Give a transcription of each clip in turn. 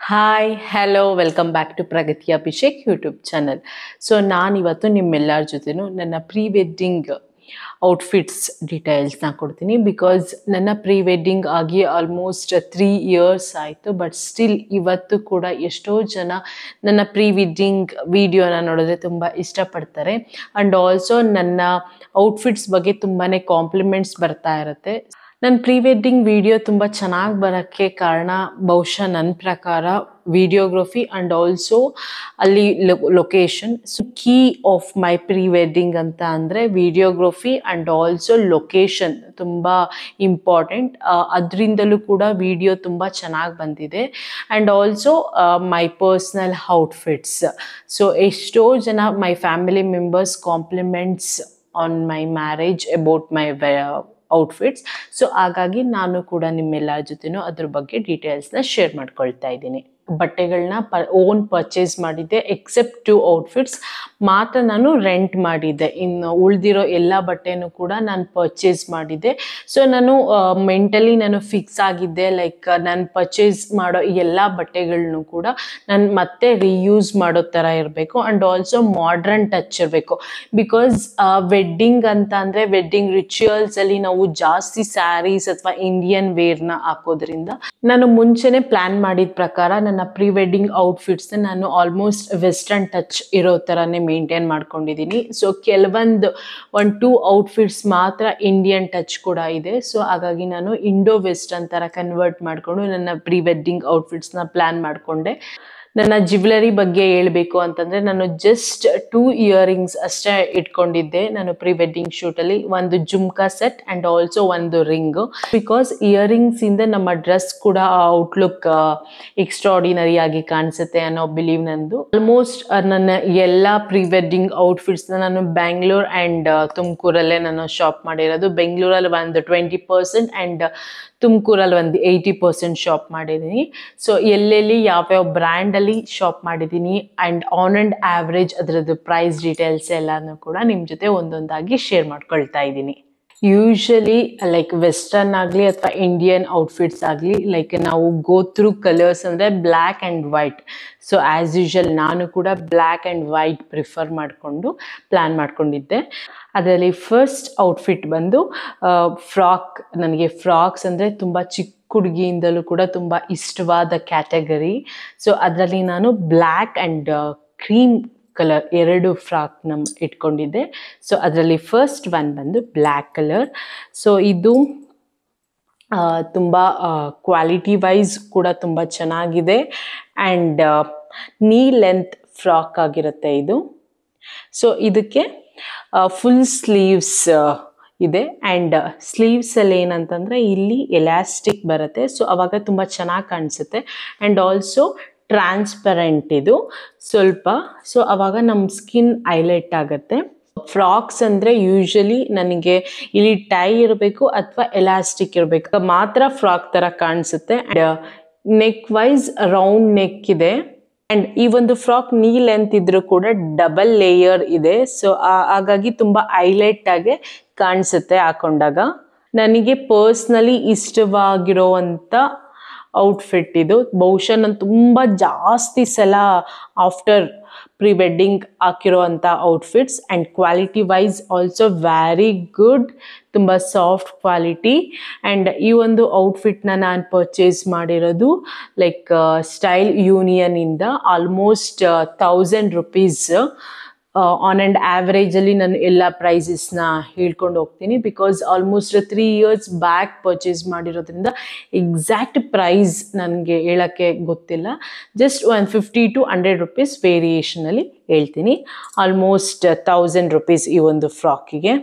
Hi hello welcome back to Pragati Abhishek YouTube channel. So ನಾನಿವತ್ತು ನಿಮ್ಮೆಲ್ಲರ ಜೊತೆನೂ ನನ್ನ ಪ್ರೀ ವೆಡ್ಡಿಂಗ್ ಔಟ್ಫಿಟ್ಸ್ ಡೀಟೇಲ್ಸ್ನ ಕೊಡ್ತೀನಿ. ಬಿಕಾಸ್ ನನ್ನ ಪ್ರೀ ವೆಡ್ಡಿಂಗ್ ಆಗಿ ಆಲ್ಮೋಸ್ಟ್ 3 ಇಯರ್ಸ್ ಆಯಿತು. ಬಟ್ ಸ್ಟಿಲ್ ಇವತ್ತು ಕೂಡ ಎಷ್ಟೋ ಜನ ನನ್ನ ಪ್ರೀ ವೆಡ್ಡಿಂಗ್ ವಿಡಿಯೋನ ನೋಡಿದ್ರೆ ತುಂಬ ಇಷ್ಟಪಡ್ತಾರೆ. ಆ್ಯಂಡ್ ಆಲ್ಸೋ ನನ್ನ ಔಟ್ಫಿಟ್ಸ್ ಬಗ್ಗೆ ತುಂಬಾ ಕಾಂಪ್ಲಿಮೆಂಟ್ಸ್ ಬರ್ತಾ ಇರುತ್ತೆ. ನನ್ನ ಪ್ರೀ ವೆಡ್ಡಿಂಗ್ ವಿಡಿಯೋ ತುಂಬ ಚೆನ್ನಾಗಿ ಬರೋಕ್ಕೆ ಕಾರಣ ಬಹುಶಃ ನನ್ನ ಪ್ರಕಾರ ವಿಡಿಯೋಗ್ರಫಿ ಆ್ಯಂಡ್ ಆಲ್ಸೋ ಅಲ್ಲಿ location. So key of my pre wedding ಅಂತ ಅಂದರೆ ವಿಡಿಯೋಗ್ರಫಿ ಆ್ಯಂಡ್ ಆಲ್ಸೋ ಲೊಕೇಶನ್ ತುಂಬ ಇಂಪಾರ್ಟೆಂಟ್. ಅದರಿಂದಲೂ ಕೂಡ ವಿಡಿಯೋ ತುಂಬ ಚೆನ್ನಾಗಿ ಬಂದಿದೆ. And also my personal outfits. So ಎಷ್ಟೋ ಜನ my family members compliments on my marriage about my outfits. So ಹಾಗಾಗಿ ನಾನು ಕೂಡ ನಿಮ್ಮೆಲ್ಲರ ಜೊತೆನೂ ಅದ್ರ ಬಗ್ಗೆ ಡೀಟೇಲ್ಸ್ನ ಶೇರ್ ಮಾಡ್ಕೊಳ್ತಾ ಇದ್ದೀನಿ. ಬಟ್ಟೆಗಳನ್ನ ಓನ್ ಪರ್ಚೇಸ್ ಮಾಡಿದ್ದೆ. ಎಕ್ಸೆಪ್ಟ್ 2 ಔಟ್ಫಿಟ್ಸ್ ಮಾತ್ರ ನಾನು ರೆಂಟ್ ಮಾಡಿದ್ದೆ. ಇನ್ನು ಉಳಿದಿರೋ ಎಲ್ಲ ಬಟ್ಟೆನೂ ಕೂಡ ನಾನು ಪರ್ಚೇಸ್ ಮಾಡಿದ್ದೆ. ಸೊ ನಾನು ಮೆಂಟಲಿ ನಾನು ಫಿಕ್ಸ್ ಆಗಿದ್ದೆ, ಲೈಕ್ ನಾನು ಪರ್ಚೇಸ್ ಮಾಡೋ ಎಲ್ಲ ಬಟ್ಟೆಗಳನ್ನೂ ಕೂಡ ನಾನು ಮತ್ತೆ ರೀಯೂಸ್ ಮಾಡೋ ಥರ ಇರಬೇಕು. ಆ್ಯಂಡ್ ಆಲ್ಸೋ ಮಾಡ್ರನ್ ಟಚ್ ಇರಬೇಕು. ಬಿಕಾಸ್ ವೆಡ್ಡಿಂಗ್ ಅಂತ ಅಂದರೆ ವೆಡ್ಡಿಂಗ್ ರಿಚುವಲ್ಸಲ್ಲಿ ನಾವು ಜಾಸ್ತಿ ಸ್ಯಾರೀಸ್ ಅಥವಾ ಇಂಡಿಯನ್ ವೇರ್ನ ಹಾಕೋದ್ರಿಂದ ನಾನು ಮುಂಚೆನೇ ಪ್ಲ್ಯಾನ್ ಮಾಡಿದ ಪ್ರಕಾರ ನನ್ನ ಪ್ರೀ ವೆಡ್ಡಿಂಗ್ ಔಟ್ಫಿಟ್ಸ್ನ ನಾನು ಆಲ್ಮೋಸ್ಟ್ ವೆಸ್ಟರ್ನ್ ಟಚ್ ಇರೋ ಥರನೇ ಮೇಂಟೈನ್ ಮಾಡ್ಕೊಂಡಿದ್ದೀನಿ. ಸೊ ಕೆಲವೊಂದು 1-2 ಔಟ್ಫಿಟ್ಸ್ ಮಾತ್ರ ಇಂಡಿಯನ್ ಟಚ್ ಕೂಡ ಇದೆ. ಸೊ ಹಾಗಾಗಿ ನಾನು ಇಂಡೋ ವೆಸ್ಟರ್ನ್ ಥರ ಕನ್ವರ್ಟ್ ಮಾಡಿಕೊಂಡು ನನ್ನ ಪ್ರೀ ವೆಡ್ಡಿಂಗ್ ಔಟ್ಫಿಟ್ಸ್ನ ಪ್ಲ್ಯಾನ್ ಮಾಡಿಕೊಂಡೆ. ನನ್ನ ಜ್ಯುವೆಲರಿ ಬಗ್ಗೆ ಹೇಳಬೇಕು ಅಂತಂದರೆ ನಾನು ಜಸ್ಟ್ 2 ಇಯರಿಂಗ್ಸ್ ಅಷ್ಟೇ ಇಟ್ಕೊಂಡಿದ್ದೆ ನಾನು ಪ್ರೀ ವೆಡ್ಡಿಂಗ್ ಶೂಟಲ್ಲಿ. ಒಂದು ಜುಮ್ಕಾ ಸೆಟ್ ಆ್ಯಂಡ್ ಆಲ್ಸೋ ಒಂದು ರಿಂಗು. ಬಿಕಾಸ್ ಇಯರಿಂಗ್ಸಿಂದ ನಮ್ಮ ಡ್ರೆಸ್ ಕೂಡ ಔಟ್ಲುಕ್ ಎಕ್ಸ್ಟ್ರಾಡಿನರಿ ಆಗಿ ಕಾಣಿಸುತ್ತೆ ಅನ್ನೋ ಬಿಲೀವ್ ನಂದು. ಆಲ್ಮೋಸ್ಟ್ ನನ್ನ ಎಲ್ಲ ಪ್ರೀ ವೆಡ್ಡಿಂಗ್ ಔಟ್ಫಿಟ್ಸ್ನ ನಾನು ಬ್ಯಾಂಗ್ಳೂರ್ ಆ್ಯಂಡ್ ತುಮಕೂರಲ್ಲೇ ನಾನು ಶಾಪ್ ಮಾಡಿರೋದು. ಬೆಂಗಳೂರಲ್ಲಿ ಒಂದು 20% ಆ್ಯಂಡ್ ತುಮಕೂರಲ್ಲಿ ಒಂದು 80% ಶಾಪ್ ಮಾಡಿದ್ದೀನಿ. ಸೊ ಎಲ್ಲೆಲ್ಲಿ ಯಾವ್ಯಾವ ಬ್ರ್ಯಾಂಡಲ್ಲಿ ಶಾಪ್ ಮಾಡಿದ್ದೀನಿ ಆ್ಯಂಡ್ ಆನ್ ಆ್ಯಂಡ್ ಆ್ಯಾವ್ರೇಜ್ ಅದರದ್ದು ಪ್ರೈಸ್ ಡೀಟೇಲ್ಸ್ ಎಲ್ಲನೂ ಕೂಡ ನಿಮ್ಮ ಜೊತೆ ಒಂದೊಂದಾಗಿ ಶೇರ್ ಮಾಡ್ಕೊಳ್ತಾ ಇದ್ದೀನಿ. ಯೂಶಲಿ ಲೈಕ್ ವೆಸ್ಟರ್ನ್ ಆಗಲಿ ಅಥವಾ ಇಂಡಿಯನ್ ಔಟ್ಫಿಟ್ಸ್ ಆಗಲಿ, ಲೈಕ್ ನಾವು ಗೋ ಥ್ರೂ ಕಲರ್ಸ್ ಅಂದರೆ black and white. So as usual ನಾನು ಕೂಡ ಬ್ಲ್ಯಾಕ್ ಆ್ಯಂಡ್ ವೈಟ್ ಪ್ರಿಫರ್ ಮಾಡಿಕೊಂಡು ಪ್ಲ್ಯಾನ್ ಮಾಡ್ಕೊಂಡಿದ್ದೆ. ಅದರಲ್ಲಿ ಫಸ್ಟ್ ಔಟ್ಫಿಟ್ ಬಂದು ಫ್ರಾಕ್. ನನಗೆ ಫ್ರಾಕ್ಸ್ ಅಂದರೆ ತುಂಬ ಚಿಕ್ಕ ಹುಡುಗಿಯಿಂದಲೂ ಕೂಡ ತುಂಬ ಇಷ್ಟವಾದ ಕ್ಯಾಟಗರಿ. ಸೊ ಅದರಲ್ಲಿ ನಾನು ಬ್ಲ್ಯಾಕ್ ಆ್ಯಂಡ್ ಕ್ರೀಮ್ ಕಲರ್ 2 ಫ್ರಾಕ್ನ ಇಟ್ಕೊಂಡಿದ್ದೆ. ಸೊ ಅದರಲ್ಲಿ ಫಸ್ಟ್ ಒನ್ ಬಂದು ಬ್ಲ್ಯಾಕ್ ಕಲರ್. ಸೊ ಇದು ತುಂಬ ಕ್ವಾಲಿಟಿ ವೈಸ್ ಕೂಡ ತುಂಬ ಚೆನ್ನಾಗಿದೆ. ಆ್ಯಂಡ್ ನೀ ಲೆಂತ್ ಫ್ರಾಕ್ ಆಗಿರುತ್ತೆ ಇದು. ಸೊ ಇದಕ್ಕೆ ಫುಲ್ ಸ್ಲೀವ್ಸ್ ಇದೆ. ಆ್ಯಂಡ್ ಸ್ಲೀವ್ಸಲ್ಲಿ ಏನಂತಂದರೆ ಇಲ್ಲಿ ಎಲಾಸ್ಟಿಕ್ ಬರುತ್ತೆ. ಸೊ ಅವಾಗ ತುಂಬ ಚೆನ್ನಾಗಿ ಕಾಣಿಸುತ್ತೆ. ಆ್ಯಂಡ್ ಆಲ್ಸೋ ಟ್ರಾನ್ಸ್ಪರೆಂಟ್ ಇದು ಸ್ವಲ್ಪ. ಸೊ ಅವಾಗ ನಮ್ಮ ಸ್ಕಿನ್ ಹೈಲೈಟ್ ಆಗುತ್ತೆ. ಫ್ರಾಕ್ಸ್ ಅಂದರೆ ಯೂಶಲಿ ನನಗೆ ಇಲ್ಲಿ ಟೈ ಇರಬೇಕು ಅಥವಾ ಎಲಾಸ್ಟಿಕ್ ಇರಬೇಕು ಮಾತ್ರ ಫ್ರಾಕ್ ಥರ ಕಾಣಿಸುತ್ತೆ. ನೆಕ್ ವೈಸ್ ರೌಂಡ್ ನೆಕ್ ಇದೆ. ಆ್ಯಂಡ್ ಈ ಒಂದು ಫ್ರಾಕ್ ನೀ ಲೆಂತ್ ಇದ್ರೂ ಕೂಡ ಡಬಲ್ ಲೇಯರ್ ಇದೆ. ಸೊ ಹಾಗಾಗಿ ತುಂಬ ಹೈಲೈಟ್ ಆಗಿ ಕಾಣಿಸುತ್ತೆ ಹಾಕೊಂಡಾಗ. ನನಗೆ ಪರ್ಸ್ನಲಿ ಇಷ್ಟವಾಗಿರೋವಂಥ ಔಟ್ಫಿಟ್ ಇದು. ಬಹುಶಃ ನಾನು ತುಂಬ ಜಾಸ್ತಿ ಸಲ ಆಫ್ಟರ್ ಪ್ರೀ ವೆಡ್ಡಿಂಗ್ ಹಾಕಿರೋ ಅಂಥ outfits. And quality wise also very good, ತುಂಬ ಸಾಫ್ಟ್ ಕ್ವಾಲಿಟಿ. ಆ್ಯಂಡ್ ಈ ಒಂದು ಔಟ್ಫಿಟ್ನ ನಾನು ಪರ್ಚೇಸ್ ಮಾಡಿರೋದು ಲೈಕ್ ಸ್ಟೈಲ್ ಯೂನಿಯನಿಂದ ಆಲ್ಮೋಸ್ಟ್ 1000 rupees. ಆನ್ ಆ್ಯಂಡ್ ಆ್ಯಾವ್ರೇಜಲ್ಲಿ ನಾನು ಎಲ್ಲ ಪ್ರೈಸಸ್ನ ಹೇಳ್ಕೊಂಡು ಹೋಗ್ತೀನಿ. Because almost 3 years back purchase ಮಾಡಿರೋದ್ರಿಂದ ಎಕ್ಸಾಕ್ಟ್ ಪ್ರೈಸ್ ನನಗೆ ಹೇಳೋಕ್ಕೆ ಗೊತ್ತಿಲ್ಲ. ಜಸ್ಟ್ 150 to 100 rupees ವೇರಿಯೇಷನಲ್ಲಿ ಹೇಳ್ತೀನಿ. ಆಲ್ಮೋಸ್ಟ್ 1000 rupees ಈ ಒಂದು ಫ್ರಾಕಿಗೆ.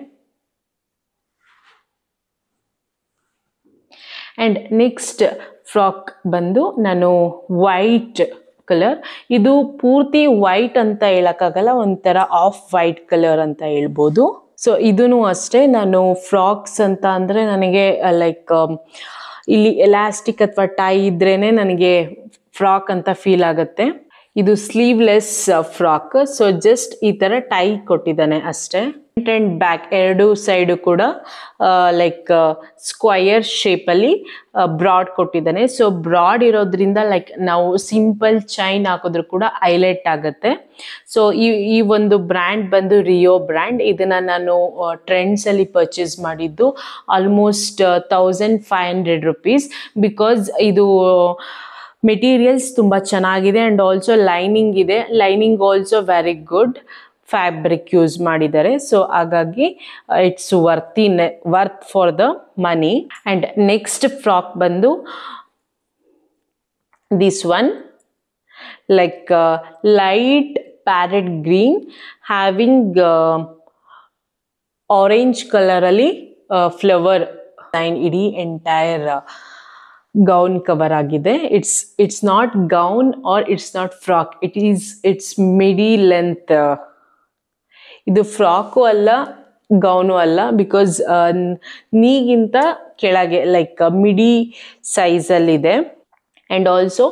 ಆ್ಯಂಡ್ ನೆಕ್ಸ್ಟ್ ಫ್ರಾಕ್ ಬಂದು ನಾನು ವೈಟ್ ಕಲರ್. ಇದು ಪೂರ್ತಿ ವೈಟ್ ಅಂತ ಹೇಳೋಕ್ಕಾಗಲ್ಲ, ಒಂಥರ ಆಫ್ ವೈಟ್ ಕಲರ್ ಅಂತ ಹೇಳ್ಬೋದು. ಸೊ ಇದೂ ಅಷ್ಟೇ. ನಾನು ಫ್ರಾಕ್ಸ್ ಅಂತ ಅಂದರೆ ನನಗೆ ಲೈಕ್ ಇಲ್ಲಿ ಎಲಾಸ್ಟಿಕ್ ಅಥವಾ ಟೈ ಇದ್ರೇ ನನಗೆ ಫ್ರಾಕ್ ಅಂತ ಫೀಲ್ ಆಗುತ್ತೆ. ಇದು ಸ್ಲೀವ್ಲೆಸ್ ಫ್ರಾಕ್. ಸೊ ಜಸ್ಟ್ ಈ ಥರ ಟೈ ಕೊಟ್ಟಿದ್ದಾನೆ ಅಷ್ಟೇ. ಅಂಡ್ ಬ್ಯಾಕ್ ಎರಡು ಸೈಡು ಕೂಡ ಲೈಕ್ ಸ್ಕ್ವಯರ್ ಶೇಪಲ್ಲಿ ಬ್ರಾಡ್ ಕೊಟ್ಟಿದ್ದಾನೆ. ಸೊ ಬ್ರಾಡ್ ಇರೋದ್ರಿಂದ ಲೈಕ್ ನಾವು ಸಿಂಪಲ್ ಚೈನ್ ಹಾಕಿದ್ರು ಕೂಡ ಹೈಲೈಟ್ ಆಗುತ್ತೆ. ಸೊ ಈ ಒಂದು ಬ್ರ್ಯಾಂಡ್ ಬಂದು ರಿಯೋ ಬ್ರ್ಯಾಂಡ್. ಇದನ್ನ ನಾನು ಟ್ರೆಂಡ್ಸ್ ಅಲ್ಲಿ ಪರ್ಚೇಸ್ ಮಾಡಿದ್ದು ಆಲ್ಮೋಸ್ಟ್ 1500 rupees. ಬಿಕಾಸ್ ಇದು ಮೆಟೀರಿಯಲ್ಸ್ ತುಂಬ ಚೆನ್ನಾಗಿದೆ ಆ್ಯಂಡ್ ಆಲ್ಸೋ ಲೈನಿಂಗ್ ಇದೆ. Lining also very good fabric use ಮಾಡಿದ್ದಾರೆ. ಸೊ ಹಾಗಾಗಿ it's worth for the money. And next frock ಬಂದು this one like light parrot green having orange ಕಲರಲ್ಲಿ flower line ಇಡೀ entire gown cover ಆಗಿದೆ. It's not gown or it's not frock, it's midi length. ಇದು frock ಅಲ್ಲ gown ಅಲ್ಲ, because ನೀಗಿಂತ ಕೆಳಗೆ like ಮಿಡಿ ಸೈಜಲ್ಲಿದೆ. ಆ್ಯಂಡ್ ಆಲ್ಸೋ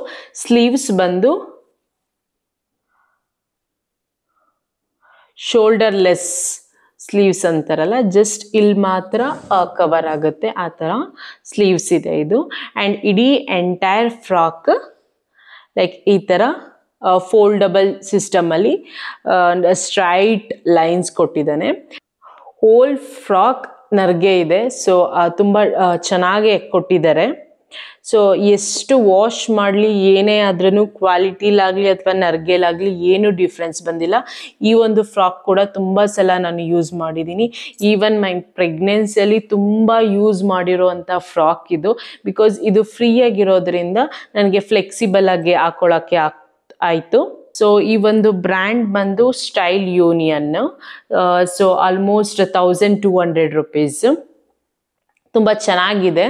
ಸ್ಲೀವ್ಸ್ ಬಂದು ಶೋಲ್ಡರ್ಲೆಸ್ ಸ್ಲೀವ್ಸ್ ಅಂತಾರಲ್ಲ, ಜಸ್ಟ್ ಇಲ್ಲಿ ಮಾತ್ರ ಕವರ್ ಆಗುತ್ತೆ ಆ ಥರ ಸ್ಲೀವ್ಸ್ ಇದೆ ಇದು. ಆ್ಯಂಡ್ ಇಡೀ ಎಂಟೈರ್ ಫ್ರಾಕ್ ಲೈಕ್ ಈ ಥರ ಫೋಲ್ಡಬಲ್ ಸಿಸ್ಟಮಲ್ಲಿ ಸ್ಟ್ರೈಟ್ ಲೈನ್ಸ್ ಕೊಟ್ಟಿದ್ದಾನೆ. ಹೋಲ್ ಫ್ರಾಕ್ ನರ್ಗೆ ಇದೆ. ಸೊ ತುಂಬ ಚೆನ್ನಾಗಿ ಕೊಟ್ಟಿದ್ದಾರೆ. ಸೊ ಎಷ್ಟು ವಾಶ್ ಮಾಡಲಿ ಏನೇ ಆದ್ರೂ ಕ್ವಾಲಿಟಿಲಾಗಲಿ ಅಥವಾ ನರ್ಗೆಲಾಗಲಿ ಏನು ಡಿಫ್ರೆನ್ಸ್ ಬಂದಿಲ್ಲ. ಈ ಒಂದು ಫ್ರಾಕ್ ಕೂಡ ತುಂಬ ಸಲ ನಾನು ಯೂಸ್ ಮಾಡಿದ್ದೀನಿ. ಈವನ್ ಮೈ ಪ್ರೆಗ್ನೆನ್ಸಿಯಲ್ಲಿ ತುಂಬ ಯೂಸ್ ಮಾಡಿರೋವಂಥ ಫ್ರಾಕ್ ಇದು. ಬಿಕಾಸ್ ಇದು ಫ್ರೀಯಾಗಿರೋದ್ರಿಂದ ನನಗೆ ಫ್ಲೆಕ್ಸಿಬಲ್ ಆಗಿ ಹಾಕೊಳ್ಳೋಕ್ಕೆ ಆಯಿತು. ಸೊ ಈ ಒಂದು ಬ್ರ್ಯಾಂಡ್ ಬಂದು style union. So almost 1200 rupees. ತುಂಬ ಚೆನ್ನಾಗಿದೆ.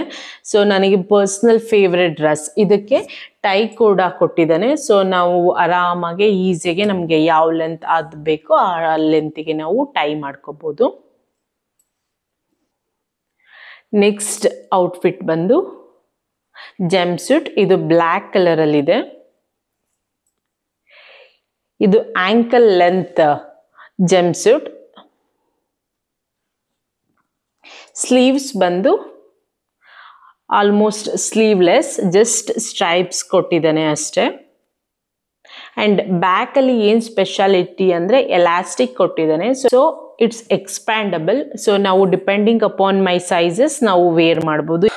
ಸೊ ನನಗೆ ಪರ್ಸ್ನಲ್ ಫೇವ್ರೆಟ್ ಡ್ರೆಸ್. ಇದಕ್ಕೆ ಟೈ ಕೂಡ ಕೊಟ್ಟಿದ್ದಾನೆ. ಸೊ ನಾವು ಆರಾಮಾಗಿ ಈಸಿಯಾಗಿ ನಮಗೆ ಯಾವ ಲೆಂತ್ ಅದು ಬೇಕೋ ಆ ಲೆಂತಿಗೆ ನಾವು ಟೈ ಮಾಡ್ಕೋಬೋದು. ನೆಕ್ಸ್ಟ್ ಔಟ್ಫಿಟ್ ಬಂದು ಜಂಪ್ ಸೂಟ್. ಇದು ಬ್ಲ್ಯಾಕ್ ಕಲರಲ್ಲಿದೆ. ಇದು ankle length jumpsuit. Sleeves ಬಂದು ಆಲ್ಮೋಸ್ಟ್ ಸ್ಲೀವ್ಲೆಸ್, ಜಸ್ಟ್ ಸ್ಟ್ರೈಪ್ಸ್ ಕೊಟ್ಟಿದ್ದಾನೆ ಅಷ್ಟೇ. ಆ್ಯಂಡ್ ಬ್ಯಾಕಲ್ಲಿ ಏನು ಸ್ಪೆಷಾಲಿಟಿ ಅಂದರೆ ಎಲಾಸ್ಟಿಕ್ ಕೊಟ್ಟಿದ್ದಾನೆ. So it's expandable. ಸೊ ನಾವು ಡಿಪೆಂಡಿಂಗ್ ಅಪಾನ್ ಮೈ ಸೈಜಸ್ ನಾವು ವೇರ್ ಮಾಡ್ಬೋದು.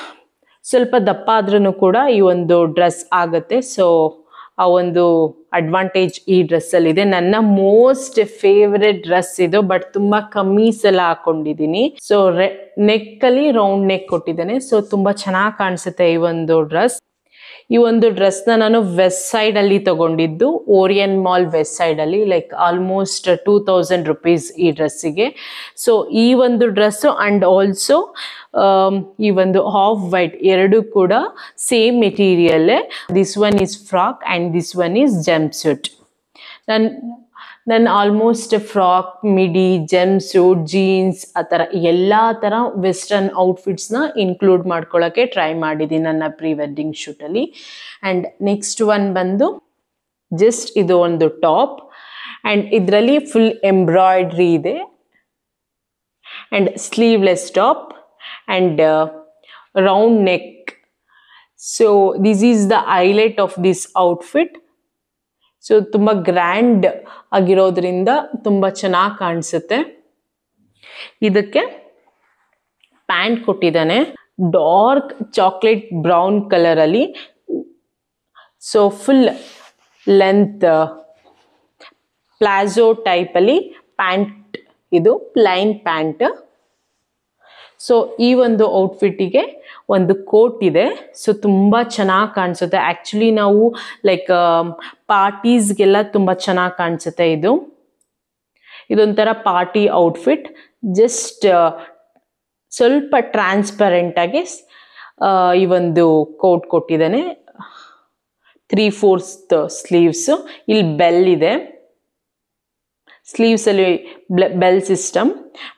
ಸ್ವಲ್ಪ ದಪ್ಪ ಆದ್ರೂ ಕೂಡ ಈ ಒಂದು ಡ್ರೆಸ್ ಆಗುತ್ತೆ. ಸೊ ಆ ಒಂದು ಅಡ್ವಾಂಟೇಜ್ ಈ ಡ್ರೆಸ್ಸಲ್ಲಿದೆ. ನನ್ನ ಮೋಸ್ಟ್ ಫೇವ್ರೆಟ್ ಡ್ರೆಸ್ ಇದು, ಬಟ್ ತುಂಬ ಕಮ್ಮಿ ಸಲ ಹಾಕೊಂಡಿದ್ದೀನಿ. ಸೊ ನೆಕ್ಕಲ್ಲಿ ರೌಂಡ್ ನೆಕ್ ಕೊಟ್ಟಿದ್ದಾನೆ. ಸೊ ತುಂಬ ಚೆನ್ನಾಗಿ ಕಾಣಿಸುತ್ತೆ ಈ ಒಂದು ಡ್ರೆಸ್. ಈ ಒಂದು ಡ್ರೆಸ್ನ ನಾನು ವೆಸ್ಟ್ ಸೈಡಲ್ಲಿ ತಗೊಂಡಿದ್ದು, ಓರಿಯನ್ ಮಾಲ್ ವೆಸ್ಟ್ ಸೈಡಲ್ಲಿ. ಲೈಕ್ ಆಲ್ಮೋಸ್ಟ್ 2000 rupees ಈ ಡ್ರೆಸ್ಸಿಗೆ. ಸೊ ಈ ಒಂದು ಡ್ರೆಸ್ಸು ಆ್ಯಂಡ್ ಆಲ್ಸೋ ಈ ಒಂದು ಹಾಫ್ ವೈಟ್ ಎರಡು ಕೂಡ ಸೇಮ್ ಮೆಟೀರಿಯಲ್ಲೇ. This one is frock and this one is jumpsuit. ನಾನು almost frock, midi, jumpsuit, jeans ಆ ಥರ ಎಲ್ಲ ಥರ ವೆಸ್ಟರ್ನ್ ಔಟ್ಫಿಟ್ಸ್ನ ಇನ್ಕ್ಲೂಡ್ ಮಾಡ್ಕೊಳ್ಳೋಕ್ಕೆ ಟ್ರೈ ಮಾಡಿದ್ದೀನಿ ನನ್ನ ಪ್ರೀ ವೆಡ್ಡಿಂಗ್ ಶೂಟಲ್ಲಿ. ಆ್ಯಂಡ್ ನೆಕ್ಸ್ಟ್ ಒನ್ ಬಂದು ಜಸ್ಟ್ ಇದು ಒಂದು ಟಾಪ್ ಆ್ಯಂಡ್ ಇದರಲ್ಲಿ ಫುಲ್ ಎಂಬ್ರಾಯ್ಡ್ರಿ ಇದೆ and sleeveless top and round neck. So this is the highlight of this outfit. So ತುಂಬ ಗ್ರ್ಯಾಂಡ್ ಆಗಿರೋದ್ರಿಂದ ತುಂಬ ಚೆನ್ನಾಗಿ ಕಾಣಿಸುತ್ತೆ. ಇದಕ್ಕೆ ಪ್ಯಾಂಟ್ ಕೊಟ್ಟಿದ್ದಾನೆ ಡಾರ್ಕ್ ಚಾಕ್ಲೇಟ್ ಬ್ರೌನ್ ಕಲರಲ್ಲಿ. ಸೊ ಫುಲ್ ಲೆಂತ್ ಪ್ಲಾಜೋ ಟೈಪಲ್ಲಿ ಪ್ಯಾಂಟ್, ಇದು ಪ್ಲೈನ್ ಪ್ಯಾಂಟ್. ಸೊ ಈ ಒಂದು ಔಟ್ಫಿಟ್ಟಿಗೆ ಒಂದು ಕೋಟ್ ಇದೆ. ಸೊ ತುಂಬ ಚೆನ್ನಾಗಿ ಕಾಣಿಸುತ್ತೆ. ಆ್ಯಕ್ಚುಲಿ ನಾವು ಲೈಕ್ ಪಾರ್ಟೀಸ್ಗೆಲ್ಲ ತುಂಬ ಚೆನ್ನಾಗಿ ಕಾಣಿಸುತ್ತೆ ಇದು. ಇದೊಂಥರ ಪಾರ್ಟಿ ಔಟ್ಫಿಟ್. ಜಸ್ಟ್ ಸ್ವಲ್ಪ ಟ್ರಾನ್ಸ್ಪರೆಂಟಾಗಿ ಈ ಒಂದು ಕೋಟ್ ಕೊಟ್ಟಿದ್ದಾನೆ. 3/4 ಸ್ಲೀವ್ಸು. ಇಲ್ಲಿ ಬೆಲ್ ಇದೆ, ಸ್ಲೀವ್ಸಲ್ಲಿ ಬೆಲ್ ಸಿಸ್ಟಮ್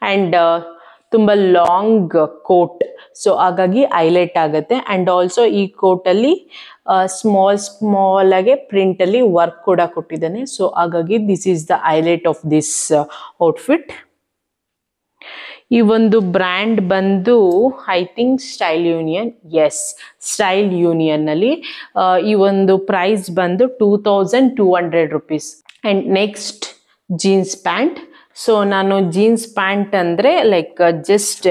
ಆ್ಯಂಡ್ ತುಂಬ ಲಾಂಗ್ ಕೋಟ್. ಸೊ ಹಾಗಾಗಿ ಹೈಲೈಟ್ ಆಗುತ್ತೆ. ಆ್ಯಂಡ್ ಆಲ್ಸೋ ಈ ಕೋಟಲ್ಲಿ ಸ್ಮಾಲ್ ಆಗಿ ಪ್ರಿಂಟಲ್ಲಿ ವರ್ಕ್ ಕೂಡ ಕೊಟ್ಟಿದ್ದಾನೆ. ಸೊ ಹಾಗಾಗಿ this is the highlight of this outfit. ಈ ಒಂದು ಬ್ರ್ಯಾಂಡ್ ಬಂದು I think style union, yes style ಯೂನಿಯನ್ನಲ್ಲಿ ಈ ಒಂದು ಪ್ರೈಸ್ ಬಂದು 2200 rupees. And next jeans pant. So ನಾನು ಜೀನ್ಸ್ ಪ್ಯಾಂಟ್ ಅಂದರೆ like just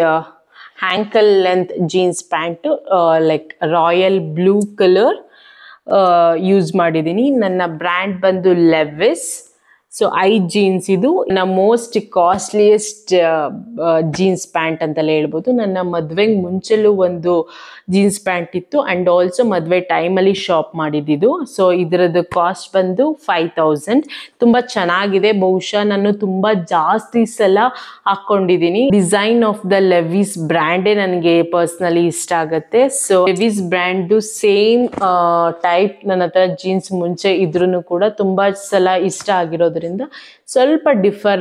ankle length jeans pant like royal blue colour use ಮಾಡಿದ್ದೀನಿ. ನನ್ನ ಬ್ರ್ಯಾಂಡ್ ಬಂದು ಲೆವಿಸ್. ಸೊ ಜೀನ್ಸ್ ಇದು ನನ್ನ ಮೋಸ್ಟ್ ಕಾಸ್ಟ್ಲಿಯೆಸ್ಟ್ ಜೀನ್ಸ್ ಪ್ಯಾಂಟ್ ಅಂತಲೇ ಹೇಳ್ಬೋದು. ನನ್ನ ಮದುವೆಗೆ ಮುಂಚೆಲೂ ಒಂದು ಜೀನ್ಸ್ ಪ್ಯಾಂಟ್ ಇತ್ತು ಆ್ಯಂಡ್ ಆಲ್ಸೋ ಮದುವೆ ಟೈಮಲ್ಲಿ ಶಾಪ್ ಮಾಡಿದ್ದು. ಸೊ ಇದರದ್ದು ಕಾಸ್ಟ್ ಬಂದು 5000. ತುಂಬ ಚೆನ್ನಾಗಿದೆ. ಬಹುಶಃ ನಾನು ತುಂಬ ಜಾಸ್ತಿ ಸಲ ಹಾಕ್ಕೊಂಡಿದ್ದೀನಿ. ಡಿಸೈನ್ ಆಫ್ ದ ಲೆವಿಸ್ ಬ್ರ್ಯಾಂಡೇ ನನಗೆ ಪರ್ಸ್ನಲಿ ಇಷ್ಟ ಆಗುತ್ತೆ. So Lewis brand same type ನನ್ನ ಹತ್ರ ಜೀನ್ಸ್ ಮುಂಚೆ ಇದ್ರೂ ಕೂಡ ತುಂಬ ಸಲ ಇಷ್ಟ ಆಗಿರೋದ್ರಿಂದ ಸ್ವಲ್ಪ ಡಿಫರ್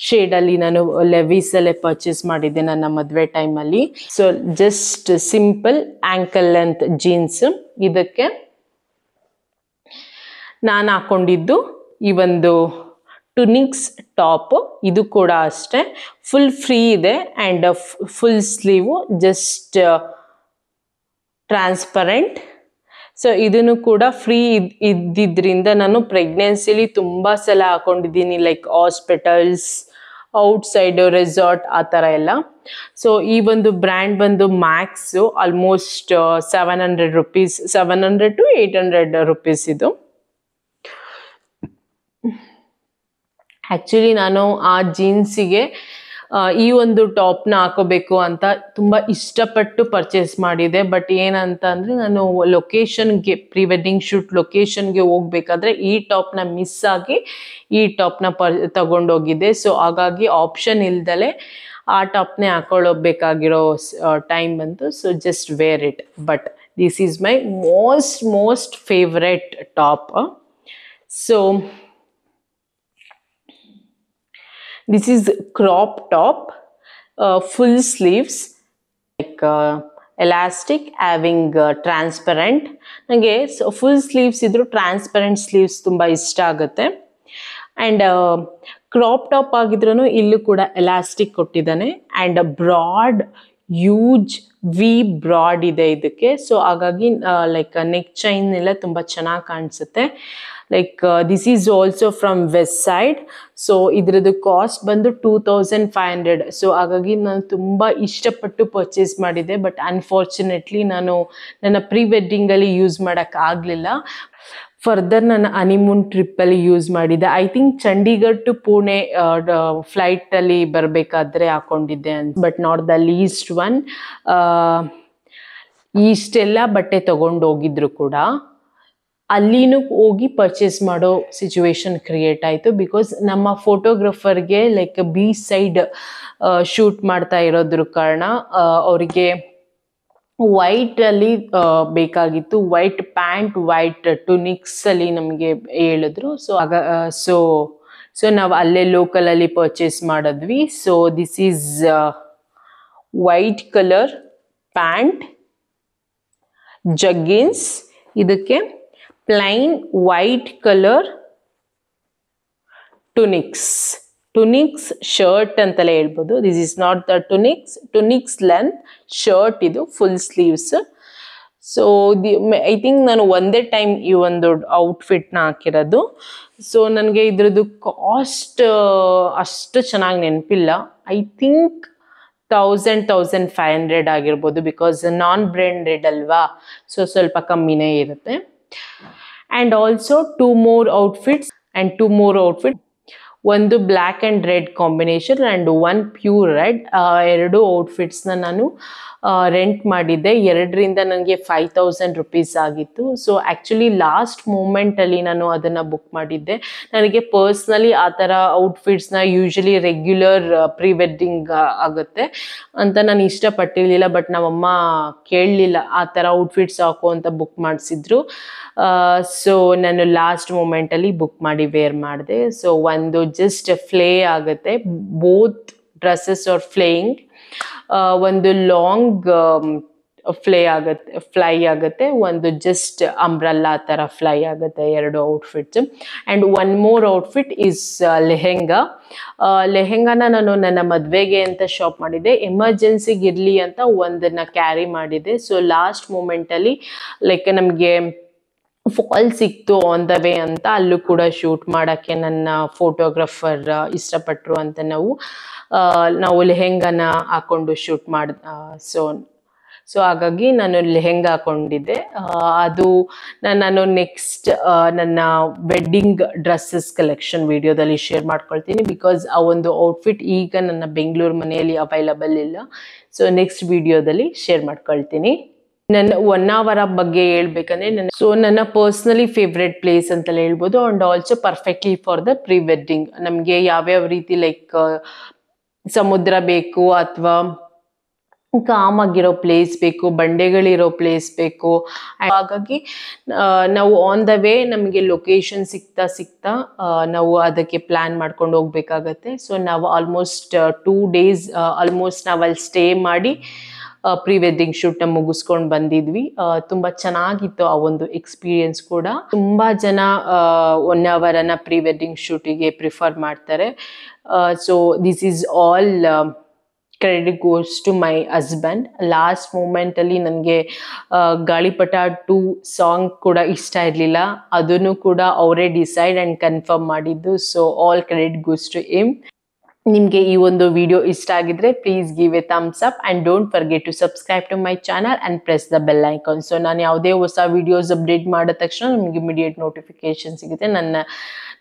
ಶೇಡಲ್ಲಿ ನಾನು ಲೆವಿಸಲ್ಲೇ ಪರ್ಚೇಸ್ ಮಾಡಿದ್ದೆ ನನ್ನ ಮದುವೆ ಟೈಮಲ್ಲಿ. So just simple ankle length jeans. ಇದಕ್ಕೆ ನಾನು ಹಾಕೊಂಡಿದ್ದು ಈ ಒಂದು ಟುನಿಕ್ಸ್ ಟಾಪ್. ಇದು ಕೂಡ ಅಷ್ಟೇ ಫುಲ್ ಫ್ರೀ ಇದೆ and full sleeve just transparent. So ಇದನ್ನು ಕೂಡ ಫ್ರೀ ಇದ್ದಿದ್ದರಿಂದ ನಾನು ಪ್ರೆಗ್ನೆನ್ಸಿಲಿ ತುಂಬ ಸಲ ಹಾಕೊಂಡಿದ್ದೀನಿ, ಲೈಕ್ ಹಾಸ್ಪಿಟಲ್ಸ್, ಔಟ್ಸೈಡ್ ರೆಸಾರ್ಟ್ ಆ ಥರ ಎಲ್ಲ. ಸೊ ಈ ಒಂದು ಬ್ರ್ಯಾಂಡ್ ಬಂದು max almost 700 rupees, 700 to 800 rupees ಇದು. ಆ್ಯಕ್ಚುಲಿ ನಾನು ಆ ಜೀನ್ಸಿಗೆ ಈ ಒಂದು ಟಾಪ್ನ ಹಾಕೋಬೇಕು ಅಂತ ತುಂಬ ಇಷ್ಟಪಟ್ಟು ಪರ್ಚೇಸ್ ಮಾಡಿದೆ. ಬಟ್ ಏನಂತ ಅಂದರೆ ನಾನು ಲೊಕೇಶನ್ಗೆ ಪ್ರೀ ವೆಡ್ಡಿಂಗ್ ಶೂಟ್ ಲೊಕೇಶನ್ಗೆ ಹೋಗ್ಬೇಕಾದ್ರೆ ಈ ಟಾಪ್ನ ಮಿಸ್ ಆಗಿ ಈ ಟಾಪ್ನ ತಗೊಂಡೋಗಿದ್ದೆ. ಸೊ ಹಾಗಾಗಿ ಆಪ್ಷನ್ ಇಲ್ದಲೆ ಆ ಟಾಪ್ನೇ ಹಾಕೊಳ್ಳೋಗ್ಬೇಕಾಗಿರೋ ಟೈಮ್ ಬಂತು. So just where it. But this is my most favourite top. So this is crop top, full sleeves, like elastic, having transparent. ನನಗೆ ಫುಲ್ ಸ್ಲೀವ್ಸ್ ಇದ್ರು transparent sleeves ತುಂಬ ಇಷ್ಟ ಆಗುತ್ತೆ. ಆ್ಯಂಡ್ ಕ್ರಾಪ್ ಟಾಪ್ ಆಗಿದ್ರೂ ಇಲ್ಲೂ ಕೂಡ ಎಲಾಸ್ಟಿಕ್ ಕೊಟ್ಟಿದ್ದಾನೆ and broad use we broad ಇದೆ ಇದಕ್ಕೆ. ಸೊ ಹಾಗಾಗಿ ಲೈಕ್ ನೆಕ್ ಚೈನ್ ಎಲ್ಲ ತುಂಬ ಚೆನ್ನಾಗಿ ಕಾಣಿಸುತ್ತೆ. Like this is also from Westside. So ಇದ್ರದ್ದು ಕಾಸ್ಟ್ ಬಂದು 2500. ಸೊ ಹಾಗಾಗಿ ನಾನು ತುಂಬ ಇಷ್ಟಪಟ್ಟು ಪರ್ಚೇಸ್ ಮಾಡಿದ್ದೆ. ಬಟ್ ಅನ್ಫಾರ್ಚುನೇಟ್ಲಿ ನಾನು ನನ್ನ ಪ್ರೀ ವೆಡ್ಡಿಂಗಲ್ಲಿ ಯೂಸ್ ಮಾಡೋಕ್ಕಾಗಲಿಲ್ಲ. ಫರ್ದರ್ ನಾನು ಹನಿಮೂನ್ ಟ್ರಿಪ್ಪಲ್ಲಿ ಯೂಸ್ ಮಾಡಿದ್ದೆ. I think Chandigarh to Pune ಫ್ಲೈಟಲ್ಲಿ ಬರಬೇಕಾದ್ರೆ ಹಾಕ್ಕೊಂಡಿದ್ದೆ but not the least one. ಇಷ್ಟೆಲ್ಲ ಬಟ್ಟೆ ತೊಗೊಂಡೋಗಿದ್ರು ಕೂಡ ಅಲ್ಲಿನೂ ಹೋಗಿ ಪರ್ಚೇಸ್ ಮಾಡೋ ಸಿಚುವೇಶನ್ ಕ್ರಿಯೇಟ್ ಆಯಿತು. ಬಿಕಾಸ್ ನಮ್ಮ ಫೋಟೋಗ್ರಫರ್ಗೆ ಲೈಕ್ ಬೀಚ್ ಸೈಡ್ ಶೂಟ್ ಮಾಡ್ತಾ ಇರೋದ್ರ ಕಾರಣ ಅವರಿಗೆ ವೈಟಲ್ಲಿ ಬೇಕಾಗಿತ್ತು. ವೈಟ್ ಪ್ಯಾಂಟ್, ವೈಟ್ ಟುನಿಕ್ಸಲ್ಲಿ ನಮಗೆ ಹೇಳಿದ್ರು. ಸೊ ಸೊ ನಾವು ಅಲ್ಲೇ ಲೋಕಲಲ್ಲಿ ಪರ್ಚೇಸ್ ಮಾಡಿದ್ವಿ. So this is white colour pant, jeggings. ಇದಕ್ಕೆ plain white colour tunics shirt ಅಂತಲೇ ಹೇಳ್ಬೋದು. This is not the tunics length shirt, ಇದು full sleeves. So I think ನಾನು ಒಂದೇ ಟೈಮ್ ಈ ಒಂದು ಔಟ್ಫಿಟ್ನ ಹಾಕಿರೋದು. ಸೊ ನನಗೆ ಇದ್ರದ್ದು ಕಾಸ್ಟ್ ಅಷ್ಟು ಚೆನ್ನಾಗಿ ನೆನಪಿಲ್ಲ. ಐ ಥಿಂಕ್ 1500 ಆಗಿರ್ಬೋದು. ಬಿಕಾಸ್ ನಾನ್ ಬ್ರ್ಯಾಂಡೆಡ್ ಅಲ್ವಾ, ಸೊ ಸ್ವಲ್ಪ ಕಮ್ಮಿನೇ ಇರುತ್ತೆ. And also two more outfits. ಒಂದು black and red combination and one pure red. ಎರಡು ಔಟ್ಫಿಟ್ಸ್ನ ನಾನು ರೆಂಟ್ ಮಾಡಿದ್ದೆ. ಎರಡರಿಂದ ನನಗೆ 5000 rupees ಆಗಿತ್ತು. ಸೊ ಆ್ಯಕ್ಚುಲಿ ಲಾಸ್ಟ್ ಮೂಮೆಂಟಲ್ಲಿ ನಾನು ಅದನ್ನು ಬುಕ್ ಮಾಡಿದ್ದೆ. ನನಗೆ ಪರ್ಸ್ನಲಿ ಆ ಥರ ಔಟ್ಫಿಟ್ಸ್ನ ಯೂಶ್ವಲಿ ರೆಗ್ಯುಲರ್ ಪ್ರೀ ವೆಡ್ಡಿಂಗ್ ಆಗುತ್ತೆ ಅಂತ ನಾನು ಇಷ್ಟಪಟ್ಟಿರಲಿಲ್ಲ. ಬಟ್ ನಮ್ಮಮ್ಮ ಕೇಳಲಿಲ್ಲ, ಆ ಥರ ಔಟ್ಫಿಟ್ಸ್ ಹಾಕೋ ಅಂತ ಬುಕ್ ಮಾಡಿಸಿದ್ರು. ಸೊ ನಾನು ಲಾಸ್ಟ್ ಮೂಮೆಂಟಲ್ಲಿ ಬುಕ್ ಮಾಡಿ ವೇರ್ ಮಾಡಿದೆ. ಸೊ ಒಂದು ಜಸ್ಟ್ ಫ್ಲೇ ಆಗುತ್ತೆ, ಬೋತ್ ಡ್ರೆಸ್ಸಸ್ ಆರ್ ಫ್ಲೇಯಿಂಗ್. ಒಂದು ಲಾಂಗ್ ಫ್ಲೈ ಆಗುತ್ತೆ, ಒಂದು ಜಸ್ಟ್ ಅಂಬ್ರಲ್ಲಾ ಥರ ಫ್ಲೈ ಆಗುತ್ತೆ, 2 outfits. And one more outfit is lehenga. ಲೆಹೆಂಗಾನ ನಾನು ನನ್ನ ಮದುವೆಗೆ ಅಂತ ಶಾಪ್ ಮಾಡಿದ್ದೆ, ಎಮರ್ಜೆನ್ಸಿಗೆ ಇರಲಿ ಅಂತ ಒಂದನ್ನು ಕ್ಯಾರಿ ಮಾಡಿದೆ. ಸೊ ಲಾಸ್ಟ್ ಮೂಮೆಂಟಲ್ಲಿ ಲೈಕ್ ನಮಗೆ ಫಾಲ್ ಸಿಕ್ತು ಆನ್ ದ ವೇ ಅಂತ ಅಲ್ಲೂ ಕೂಡ ಶೂಟ್ ಮಾಡೋಕ್ಕೆ ನನ್ನ ಫೋಟೋಗ್ರಾಫರ್ ಇಷ್ಟಪಟ್ಟರು ಅಂತ ನಾವು ಲೆಹೆಂಗಾನ ಹಾಕೊಂಡು ಶೂಟ್ ಸೊ ಹಾಗಾಗಿ ನಾನು ಲೆಹೆಂಗಾ ಹಾಕೊಂಡಿದ್ದೆ. ಅದು ನಾನು ನೆಕ್ಸ್ಟ್ ನನ್ನ ವೆಡ್ಡಿಂಗ್ ಡ್ರೆಸ್ಸಸ್ ಕಲೆಕ್ಷನ್ ವಿಡಿಯೋದಲ್ಲಿ ಶೇರ್ ಮಾಡ್ಕೊಳ್ತೀನಿ, ಬಿಕಾಸ್ ಆ ಒಂದು ಔಟ್ಫಿಟ್ ಈಗ ನನ್ನ ಬೆಂಗಳೂರು ಮನೆಯಲ್ಲಿ ಅವೈಲಬಲ್ ಇಲ್ಲ. ಸೊ ನೆಕ್ಸ್ಟ್ ವಿಡಿಯೋದಲ್ಲಿ ಶೇರ್ ಮಾಡ್ಕೊಳ್ತೀನಿ. ನನ್ನ ಹೊನ್ನಾವರ ಬಗ್ಗೆ ಹೇಳ್ಬೇಕಂದ್ರೆ ನನ್ನ ಪರ್ಸ್ನಲಿ ಫೇವ್ರೆಟ್ ಪ್ಲೇಸ್ ಅಂತಲೇ ಹೇಳ್ಬೋದು. And also perfectly for the pre wedding. ನಮಗೆ ಯಾವ್ಯಾವ ರೀತಿ ಲೈಕ್ ಸಮುದ್ರ ಬೇಕು ಅಥವಾ ಕಾಮ್ ಆಗಿರೋ ಪ್ಲೇಸ್ ಬೇಕು, ಬಂಡೆಗಳಿರೋ ಪ್ಲೇಸ್ ಬೇಕು. ಹಾಗಾಗಿ ನಾವು ಆನ್ ದ ವೇ ನಮಗೆ ಲೊಕೇಶನ್ ಸಿಗ್ತಾ ನಾವು ಅದಕ್ಕೆ ಪ್ಲಾನ್ ಮಾಡ್ಕೊಂಡು ಹೋಗ್ಬೇಕಾಗತ್ತೆ. ಸೊ ನಾವು ಆಲ್ಮೋಸ್ಟ್ 2 days ಆಲ್ಮೋಸ್ಟ್ ನಾವು ಅಲ್ಲಿ ಸ್ಟೇ ಮಾಡಿ ಪ್ರೀ ವೆಡ್ಡಿಂಗ್ ಶೂಟ್ನ ಮುಗಿಸ್ಕೊಂಡು ಬಂದಿದ್ವಿ. ತುಂಬ ಚೆನ್ನಾಗಿತ್ತು ಆ ಒಂದು ಎಕ್ಸ್ಪೀರಿಯನ್ಸ್ ಕೂಡ. ತುಂಬ ಜನ ಹೊನ್ನಾವರನ ಪ್ರೀ ವೆಡ್ಡಿಂಗ್ ಶೂಟಿಗೆ ಪ್ರಿಫರ್ ಮಾಡ್ತಾರೆ. So this is all credit goes to my husband. Last ಮೂಮೆಂಟಲ್ಲಿ ನನಗೆ ಗಾಳಿಪಟ 2 ಸಾಂಗ್ ಕೂಡ ಇಷ್ಟ ಇರಲಿಲ್ಲ, ಅದನ್ನು ಕೂಡ ಅವರೇ ಡಿಸೈಡ್ ಆ್ಯಂಡ್ ಕನ್ಫರ್ಮ್ ಮಾಡಿದ್ದು. So all credit goes to him. ನಿಮಗೆ ಈ ಒಂದು ವಿಡಿಯೋ ಇಷ್ಟ ಆಗಿದ್ರೆ please give a thumbs up and don't forget to subscribe to my channel and press the bell icon. So ನಾನು ಯಾವುದೇ ಹೊಸ ವಿಡಿಯೋಸ್ ಅಪ್ಡೇಟ್ ಮಾಡಿದ ತಕ್ಷಣ ನಿಮಗೆ ಇಮಿಡಿಯೇಟ್ ನೋಟಿಫಿಕೇಶನ್ ಸಿಗುತ್ತೆ.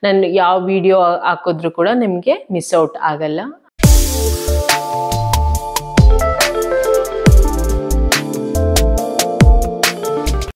ನನ್ನ ಯಾವ ವಿಡಿಯೋ ಹಾಕಿದ್ರು ಕೂಡ ನಿಮಗೆ ಮಿಸ್ ಔಟ್ ಆಗಲ್ಲ.